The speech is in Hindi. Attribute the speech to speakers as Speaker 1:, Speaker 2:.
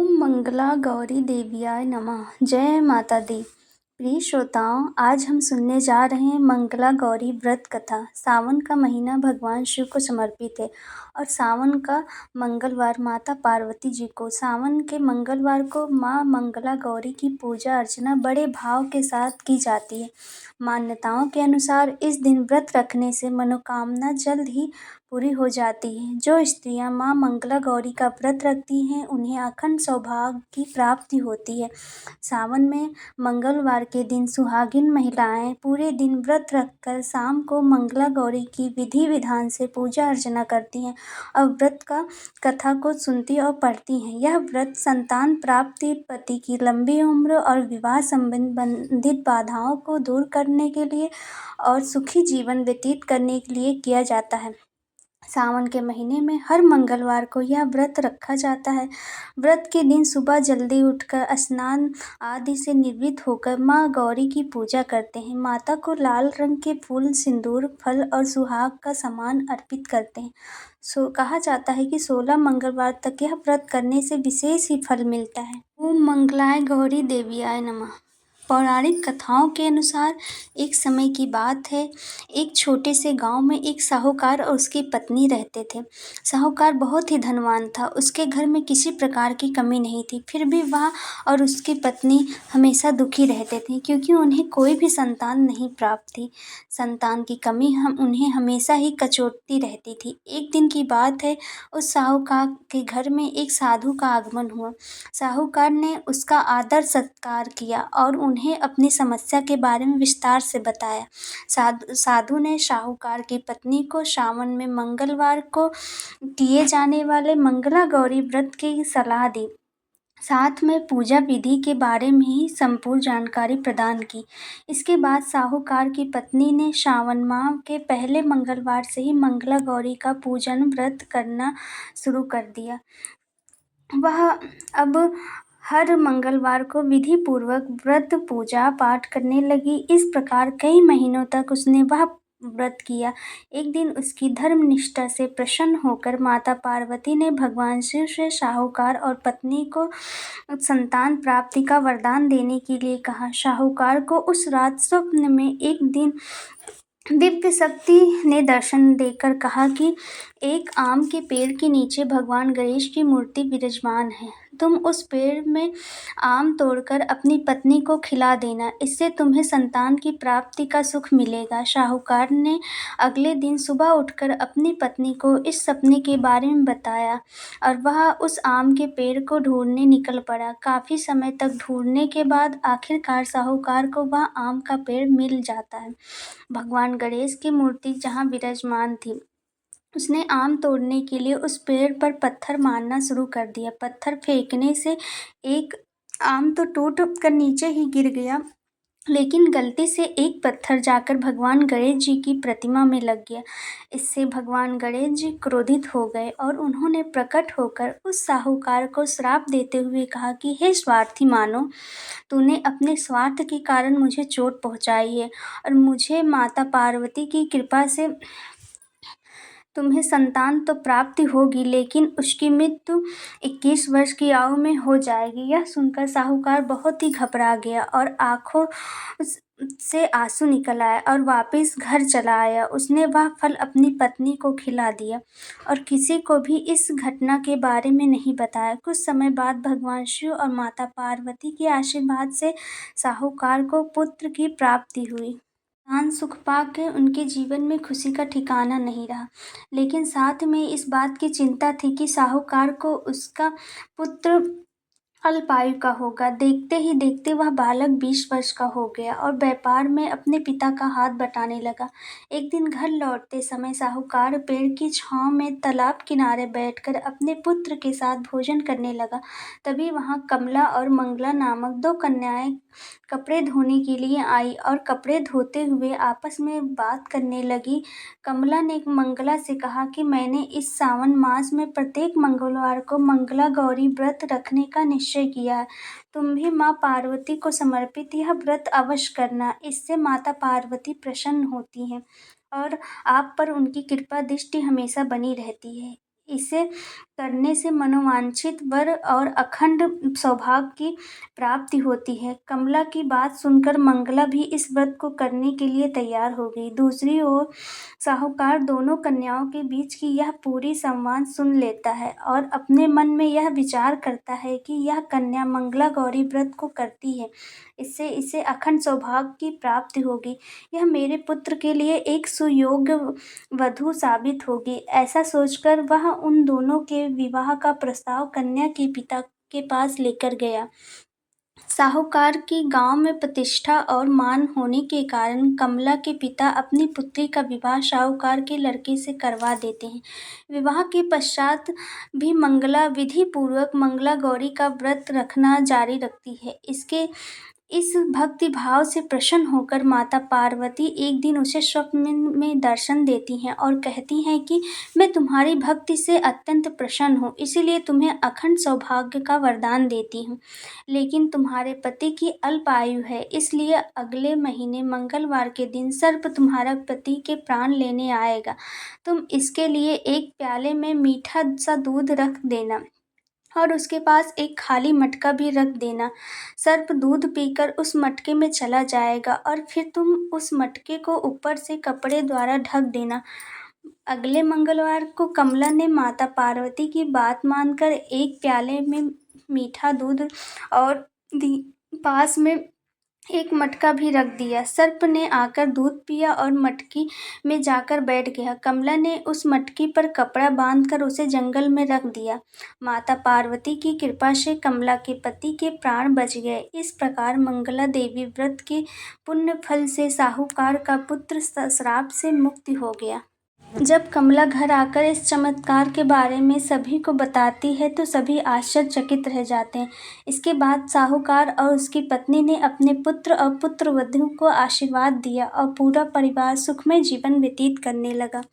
Speaker 1: ओम मंगला गौरी देवियाय नमः। जय माता दी। प्रिय श्रोताओं, आज हम सुनने जा रहे हैं मंगला गौरी व्रत कथा। सावन का महीना भगवान शिव को समर्पित है और सावन का मंगलवार माता पार्वती जी को। सावन के मंगलवार को माँ मंगला गौरी की पूजा अर्चना बड़े भाव के साथ की जाती है। मान्यताओं के अनुसार इस दिन व्रत रखने से मनोकामना जल्द ही पूरी हो जाती है। जो स्त्रियां माँ मंगला गौरी का व्रत रखती हैं उन्हें अखंड सौभाग्य की प्राप्ति होती है। सावन में मंगलवार के दिन सुहागिन महिलाएं पूरे दिन व्रत रखकर शाम को मंगला गौरी की विधि विधान से पूजा अर्चना करती हैं और व्रत का कथा को सुनती और पढ़ती हैं। यह व्रत संतान प्राप्ति, पति की लंबी उम्र और विवाह संबंधित बाधाओं को दूर करने के लिए और सुखी जीवन व्यतीत करने के लिए किया जाता है। सावन के महीने में हर मंगलवार को यह व्रत रखा जाता है। व्रत के दिन सुबह जल्दी उठकर स्नान आदि से निवृत्त होकर माँ गौरी की पूजा करते हैं। माता को लाल रंग के फूल, सिंदूर, फल और सुहाग का सामान अर्पित करते हैं। कहा जाता है कि 16 मंगलवार तक यह व्रत करने से विशेष ही फल मिलता है। ओम मंगलाय गौरी देवियाय नमः। पौराणिक कथाओं के अनुसार एक समय की बात है, एक छोटे से गांव में एक साहूकार और उसकी पत्नी रहते थे। साहूकार बहुत ही धनवान था, उसके घर में किसी प्रकार की कमी नहीं थी। फिर भी वह और उसकी पत्नी हमेशा दुखी रहते थे क्योंकि उन्हें कोई भी संतान नहीं प्राप्त थी। संतान की कमी उन्हें हमेशा ही कचोटती रहती थी। एक दिन की बात है, उस साहूकार के घर में एक साधु का आगमन हुआ। साहूकार ने उसका आदर सत्कार किया और उन्हें अपनी समस्या के बारे में विस्तार से बताया। साधु ने साहूकार की पत्नी को सावन में मंगलवार को किए जाने वाले मंगला गौरी व्रत की सलाह दी, साथ में पूजा विधि के बारे में ही संपूर्ण जानकारी प्रदान की। इसके बाद साहूकार की पत्नी ने सावन माह के पहले मंगलवार से ही मंगला गौरी का पूजन व्रत करना शुरू कर दिया। वह अब हर मंगलवार को विधि पूर्वक व्रत पूजा पाठ करने लगी। इस प्रकार कई महीनों तक उसने वह व्रत किया। एक दिन उसकी धर्म निष्ठा से प्रसन्न होकर माता पार्वती ने भगवान शिव से साहूकार और पत्नी को संतान प्राप्ति का वरदान देने के लिए कहा। साहूकार को उस रात स्वप्न में एक दिन दिव्य शक्ति ने दर्शन देकर कहा कि एक आम के पेड़ के नीचे भगवान गणेश की मूर्ति विराजमान है। तुम उस पेड़ में आम तोड़कर अपनी पत्नी को खिला देना, इससे तुम्हें संतान की प्राप्ति का सुख मिलेगा। साहूकार ने अगले दिन सुबह उठकर अपनी पत्नी को इस सपने के बारे में बताया और वह उस आम के पेड़ को ढूंढने निकल पड़ा। काफी समय तक ढूंढने के बाद आखिरकार साहूकार को वह आम का पेड़ मिल जाता है। भगवान गणेश की मूर्ति जहाँ विराजमान थी, उसने आम तोड़ने के लिए उस पेड़ पर पत्थर मारना शुरू कर दिया। पत्थर फेंकने से एक आम तो टूट कर नीचे ही गिर गया, लेकिन गलती से एक पत्थर जाकर भगवान गणेश जी की प्रतिमा में लग गया। इससे भगवान गणेश जी क्रोधित हो गए और उन्होंने प्रकट होकर उस साहूकार को श्राप देते हुए कहा कि हे स्वार्थी मानव, तूने अपने स्वार्थ के कारण मुझे चोट पहुंचाई है और मुझे माता पार्वती की कृपा से तुम्हें संतान तो प्राप्ति होगी, लेकिन उसकी मृत्यु 21 वर्ष की आयु में हो जाएगी। यह सुनकर साहूकार बहुत ही घबरा गया और आंखों से आंसू निकल आए और वापस घर चला आया। उसने वह फल अपनी पत्नी को खिला दिया और किसी को भी इस घटना के बारे में नहीं बताया। कुछ समय बाद भगवान शिव और माता पार्वती के आशीर्वाद से साहूकार को पुत्र की प्राप्ति हुई। संतान सुख पाकर उनके जीवन में खुशी का ठिकाना नहीं रहा, लेकिन साथ में इस बात की चिंता थी कि साहूकार को उसका पुत्र अल्पायु का होगा। देखते ही देखते वह बालक 20 वर्ष का हो गया और व्यापार में अपने पिता का हाथ बटाने लगा। एक दिन घर लौटते समय साहूकार पेड़ की छांव में तालाब किनारे बैठकर अपने पुत्र के साथ भोजन करने लगा। तभी वहां कमला और मंगला नामक 2 कन्याएं कपड़े धोने के लिए आई और कपड़े धोते हुए आपस में बात करने लगी। कमला ने मंगला से कहा कि मैंने इस सावन मास में प्रत्येक मंगलवार को मंगला गौरी व्रत रखने का निश्चय किया है। तुम भी माँ पार्वती को समर्पित यह व्रत अवश्य करना, इससे माता पार्वती प्रसन्न होती हैं और आप पर उनकी कृपा दृष्टि हमेशा बनी रहती है। इसे करने से मनोवांछित वर और अखंड सौभाग्य की प्राप्ति होती है। कमला की बात सुनकर मंगला भी इस व्रत को करने के लिए तैयार हो गई। दूसरी ओर साहूकार दोनों कन्याओं के बीच की यह पूरी संवाद सुन लेता है और अपने मन में यह विचार करता है कि यह कन्या मंगला गौरी व्रत को करती है, इससे इसे अखंड सौभाग्य की प्राप्ति होगी। यह मेरे पुत्र के लिए एक सुयोग्य वधू साबित होगी। ऐसा सोचकर वह उन दोनों के विवाह का प्रस्ताव कन्या के पिता के पास लेकर गया। साहूकार की गांव में प्रतिष्ठा और मान होने के कारण कमला के पिता अपनी पुत्री का विवाह साहूकार के लड़के से करवा देते हैं। विवाह के पश्चात भी मंगला विधि पूर्वक मंगला गौरी का व्रत रखना जारी रखती है। इसके इस भक्ति भाव से प्रसन्न होकर माता पार्वती एक दिन उसे स्वप्न में दर्शन देती हैं और कहती हैं कि मैं तुम्हारी भक्ति से अत्यंत प्रसन्न हूँ, इसीलिए तुम्हें अखंड सौभाग्य का वरदान देती हूँ। लेकिन तुम्हारे पति की अल्प आयु है, इसलिए अगले महीने मंगलवार के दिन सर्प तुम्हारा पति के प्राण लेने आएगा। तुम इसके लिए एक प्याले में मीठा सा दूध रख देना और उसके पास एक खाली मटका भी रख देना। सर्प दूध पीकर उस मटके में चला जाएगा और फिर तुम उस मटके को ऊपर से कपड़े द्वारा ढक देना। अगले मंगलवार को कमला ने माता पार्वती की बात मानकर एक प्याले में मीठा दूध और पास में एक मटका भी रख दिया। सर्प ने आकर दूध पिया और मटकी में जाकर बैठ गया। कमला ने उस मटकी पर कपड़ा बांधकर उसे जंगल में रख दिया। माता पार्वती की कृपा से कमला के पति के प्राण बच गए। इस प्रकार मंगला देवी व्रत के पुण्य फल से साहूकार का पुत्र श्राप से मुक्ति हो गया। जब कमला घर आकर इस चमत्कार के बारे में सभी को बताती है तो सभी आश्चर्यचकित रह जाते हैं। इसके बाद साहूकार और उसकी पत्नी ने अपने पुत्र और पुत्रवधू को आशीर्वाद दिया और पूरा परिवार सुखमय जीवन व्यतीत करने लगा।